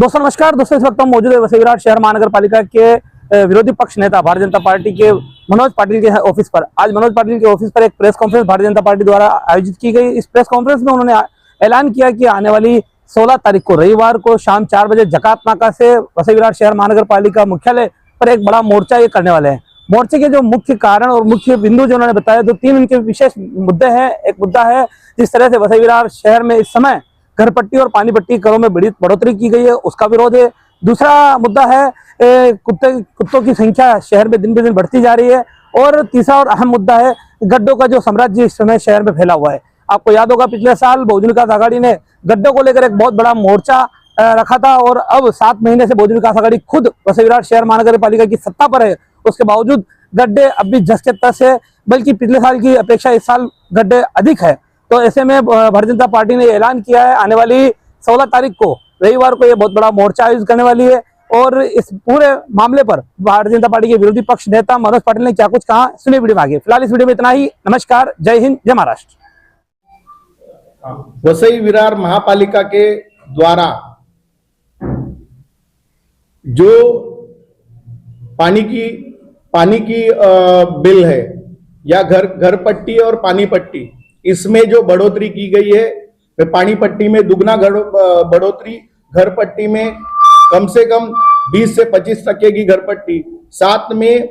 दोस्तों नमस्कार। दोस्तों इस वक्त हम मौजूद है वसई विरार शहर महानगर पालिका के विरोधी पक्ष नेता भारतीय जनता पार्टी के मनोज पाटिल के ऑफिस पर। आज मनोज पाटिल के ऑफिस पर एक press conference Bharatiya Janata party द्वारा आयोजित की गई। इस प्रेस कॉन्फ्रेंस में उन्होंने ऐलान किया कि आने वाली 16 तारीख को रविवार को शाम 4 बजे जकात नाका से वसई विरार शहर महानगर पालिका मुख्यालय पर एक बड़ा मोर्चा ये करने वाले हैं। मोर्चे के जो मुख्य कारण और मुख्य बिंदु जो उन्होंने बताया, तो 3 इनके विशेष मुद्दे हैं। एक मुद्दा है जिस तरह से वसई विरार शहर में इस समय घर पट्टी और पानी पट्टी करों में बड़ी बढ़ोतरी की गई है, उसका विरोध है। दूसरा मुद्दा है कुत्तों की संख्या शहर में दिन ब दिन बढ़ती जा रही है। और तीसरा और अहम मुद्दा है गड्ढों का जो साम्राज्य इस समय शहर में फैला हुआ है। आपको याद होगा पिछले साल बहुजन विकास आघाड़ी ने गड्ढों को लेकर एक बहुत बड़ा मोर्चा रखा था, और अब 7 महीने से बहुजन विकास आघाड़ी खुद वसई विरार शहर महानगर पालिका की सत्ता पर है, उसके बावजूद गड्ढे अब भी जस के तस है, बल्कि पिछले साल की अपेक्षा इस साल गड्ढे अधिक है। तो ऐसे में भारतीय जनता पार्टी ने ऐलान किया है आने वाली 16 तारीख को रविवार को ये बहुत बड़ा मोर्चा आयोजित करने वाली है। और इस पूरे मामले पर भारतीय जनता पार्टी के विरोधी पक्ष नेता मनोज पाटिल ने क्या कुछ कहा, सुनिए वीडियो में आगे। फिलहाल इस वीडियो में इतना ही। नमस्कार, जय हिंद, जय महाराष्ट्र। वसई विरार महापालिका के द्वारा जो पानी की बिल है या घर पट्टी और पानी पट्टी, इसमें जो बढ़ोतरी की गई है, पानी पट्टी में दुगना बढ़ोतरी, घर पट्टी में कम से कम 20 से 25% की घर पट्टी, साथ में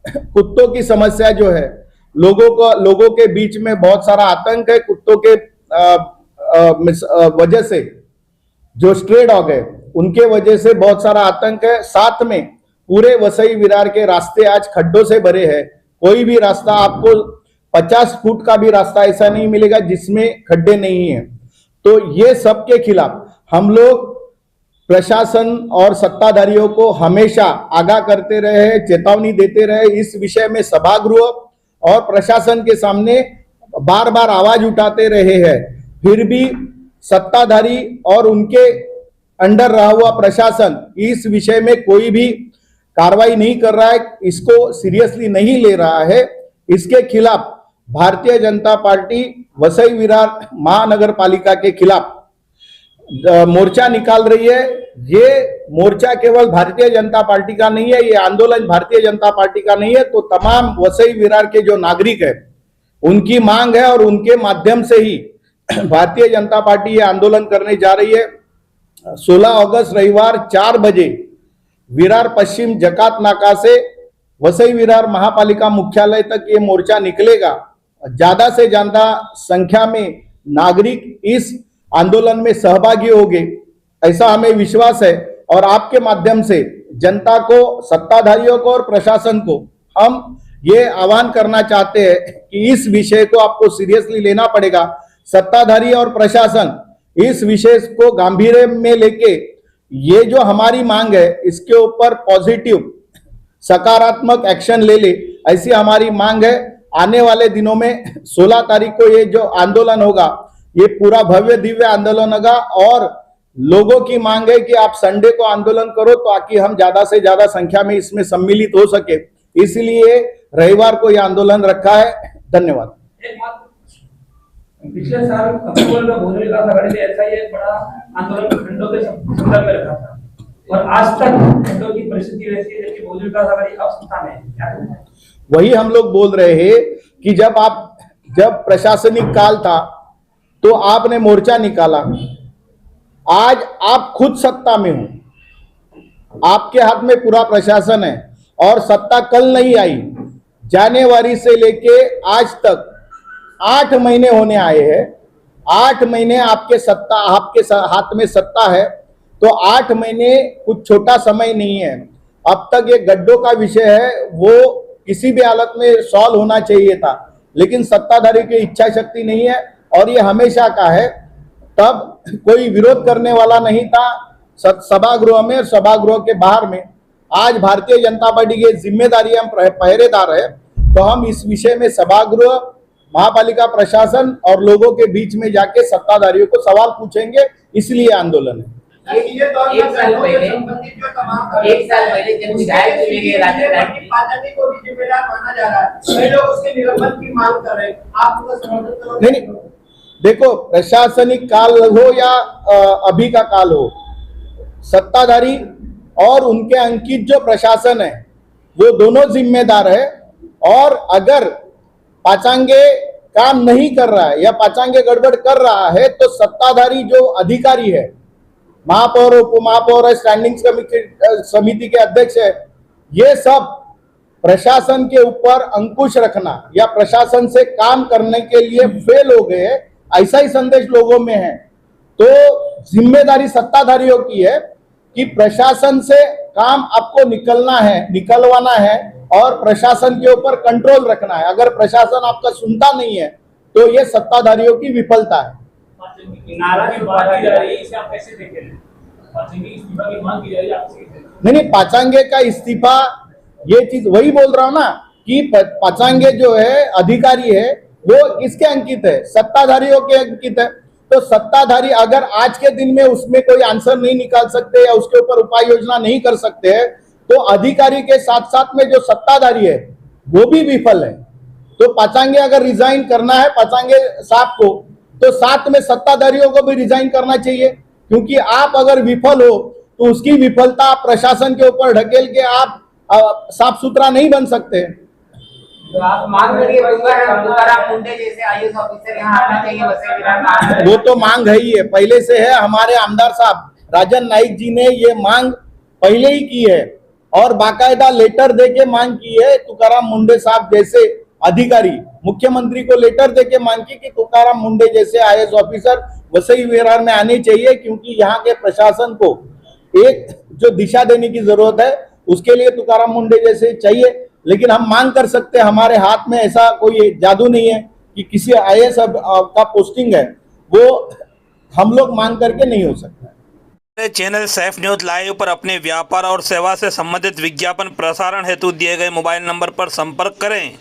कुत्तों की समस्या जो है, लोगों के बीच में बहुत सारा आतंक है कुत्तों के वजह से। जो स्ट्रे डॉग है उनके वजह से बहुत सारा आतंक है। साथ में पूरे वसई विरार के रास्ते आज खड्डों से भरे हैं। कोई भी रास्ता आपको 50 फुट का भी रास्ता ऐसा नहीं मिलेगा जिसमें खड्डे नहीं है। तो ये सब के खिलाफ हम लोग प्रशासन और सत्ताधारियों को हमेशा आगाह करते रहे, चेतावनी देते रहे। इस विषय में सभागृह और प्रशासन के सामने बार बार आवाज उठाते रहे हैं, फिर भी सत्ताधारी और उनके अंडर रहा हुआ प्रशासन इस विषय में कोई भी कार्रवाई नहीं कर रहा है, इसको सीरियसली नहीं ले रहा है। इसके खिलाफ भारतीय जनता पार्टी वसई विरार महानगर पालिका के खिलाफ मोर्चा निकाल रही है। ये मोर्चा केवल भारतीय जनता पार्टी का नहीं है, ये आंदोलन भारतीय जनता पार्टी का नहीं है। तो तमाम वसई विरार के जो नागरिक है उनकी मांग है, और उनके माध्यम से ही भारतीय जनता पार्टी ये आंदोलन करने जा रही है। 16 अगस्त रविवार 4 बजे विरार पश्चिम जकात नाका से वसई विरार महापालिका मुख्यालय तक ये मोर्चा निकलेगा। ज्यादा से ज्यादा संख्या में नागरिक इस आंदोलन में सहभागी होंगे, ऐसा हमें विश्वास है। और आपके माध्यम से जनता को, सत्ताधारियों को और प्रशासन को हम ये आह्वान करना चाहते हैं कि इस विषय को आपको सीरियसली लेना पड़ेगा। सत्ताधारी और प्रशासन इस विषय को गंभीर में लेके ये जो हमारी मांग है इसके ऊपर पॉजिटिव सकारात्मक एक्शन ले ले, ऐसी हमारी मांग है। आने वाले दिनों में 16 तारीख को ये जो आंदोलन होगा ये पूरा भव्य दिव्य आंदोलन होगा, और लोगों की मांग है कि आप संडे को आंदोलन करो ताकि हम ज्यादा से ज्यादा संख्या में इसमें सम्मिलित हो सके, इसलिए रविवार को यह आंदोलन रखा है। धन्यवाद। पिछले साल अक्टूबर में बहुजन विकास आघाड़ी ने ऐसा ही एक बड़ा आंदोलन खंडों के संदर्भ में रखा था, और आज तक खंडों की परिस्थिति वैसी है जबकि बहुजन विकास आघाड़ी अब सत्ता में है। वही हम लोग बोल रहे हैं कि जब प्रशासनिक काल था तो आपने मोर्चा निकाला, आज आप खुद सत्ता में हो, आपके हाथ में पूरा प्रशासन है, और सत्ता कल नहीं आई। जनवरी से लेके आज तक 8 महीने होने आए हैं। 8 महीने आपके हाथ में सत्ता है, तो 8 महीने कुछ छोटा समय नहीं है। अब तक ये गड्ढों का विषय है, वो किसी भी हालत में सॉल्व होना चाहिए था, लेकिन सत्ताधारी की इच्छा शक्ति नहीं है, और ये हमेशा का है। तब कोई विरोध करने वाला नहीं था सभागृह में और सभागृह के बाहर में। आज भारतीय जनता पार्टी की जिम्मेदारी, हम पहरेदार है, तो हम इस विषय में सभागृह, महापालिका प्रशासन और लोगों के बीच में जाके सत्ताधारियों को सवाल पूछेंगे, इसलिए आंदोलन है। एक साल पहले जब विधायक चुने गए राजनीति को भी जिम्मेदार माना जा रहा है, कई लोग उसके निलंबन की मांग कर रहे हैं, आप उसका समर्थन करोगे? नहीं, देखो, प्रशासनिक काल हो या अभी का काल हो, सत्ताधारी और उनके अंकित जो प्रशासन है वो दोनों जिम्मेदार है। और अगर पाचांगे काम नहीं कर रहा है या पाचांगे गड़बड़ कर रहा है तो सत्ताधारी जो अधिकारी है, महापौर, उपमहापौर है, स्टैंडिंग समिति के अध्यक्ष है, ये सब प्रशासन के ऊपर अंकुश रखना या प्रशासन से काम करने के लिए फेल हो गए, ऐसा ही संदेश लोगों में है। तो जिम्मेदारी सत्ताधारियों की है कि प्रशासन से काम आपको निकलवाना है और प्रशासन के ऊपर कंट्रोल रखना है। अगर प्रशासन आपका सुनता नहीं है तो ये सत्ताधारियों की विफलता है। नहीं, पाचांगे का इस्तीफा, ये चीज वही बोल रहा हूं ना कि पाचांगे जो है अधिकारी है वो किसके अंकित है? सत्ताधारियों के अंकित है। तो सत्ताधारी अगर आज के दिन में उसमें कोई आंसर नहीं निकाल सकते या उसके ऊपर उपाय योजना नहीं कर सकते हैं तो अधिकारी के साथ साथ में जो सत्ताधारी है वो भी विफल है। तो पाचांगे अगर रिजाइन करना है पाचांगे साहब को, तो साथ में सत्ताधारियों को भी रिजाइन करना चाहिए, क्योंकि आप अगर विफल हो तो उसकी विफलता प्रशासन के ऊपर ढकेल के आप साफ सुथरा नहीं बन सकते। तो आप मांग करिए तुकाराम मुंडे जैसे आईएएस ऑफिसर यहाँ आना चाहिए वसई विरार में। वो तो मांग है ही है, पहले से है। हमारे आमदार साहब राजन नाइक जी ने ये मांग पहले ही की है और बाकायदा लेटर देके मांग की है। तुकाराम मुंडे साहब जैसे अधिकारी मुख्यमंत्री को लेटर देके मांग की कि तुकाराम मुंडे जैसे आईएएस ऑफिसर वसई विरार में आने चाहिए, क्योंकि यहाँ के प्रशासन को एक जो दिशा देने की जरूरत है उसके लिए तुकाराम मुंडे जैसे चाहिए। लेकिन हम मांग कर सकते हैं, हमारे हाथ में ऐसा कोई जादू नहीं है कि किसी आईएएस का पोस्टिंग है वो हम लोग मांग करके नहीं हो सकता। चैनल सैफ न्यूज लाइव पर अपने व्यापार और सेवा से संबंधित विज्ञापन प्रसारण हेतु दिए गए मोबाइल नंबर पर संपर्क करें।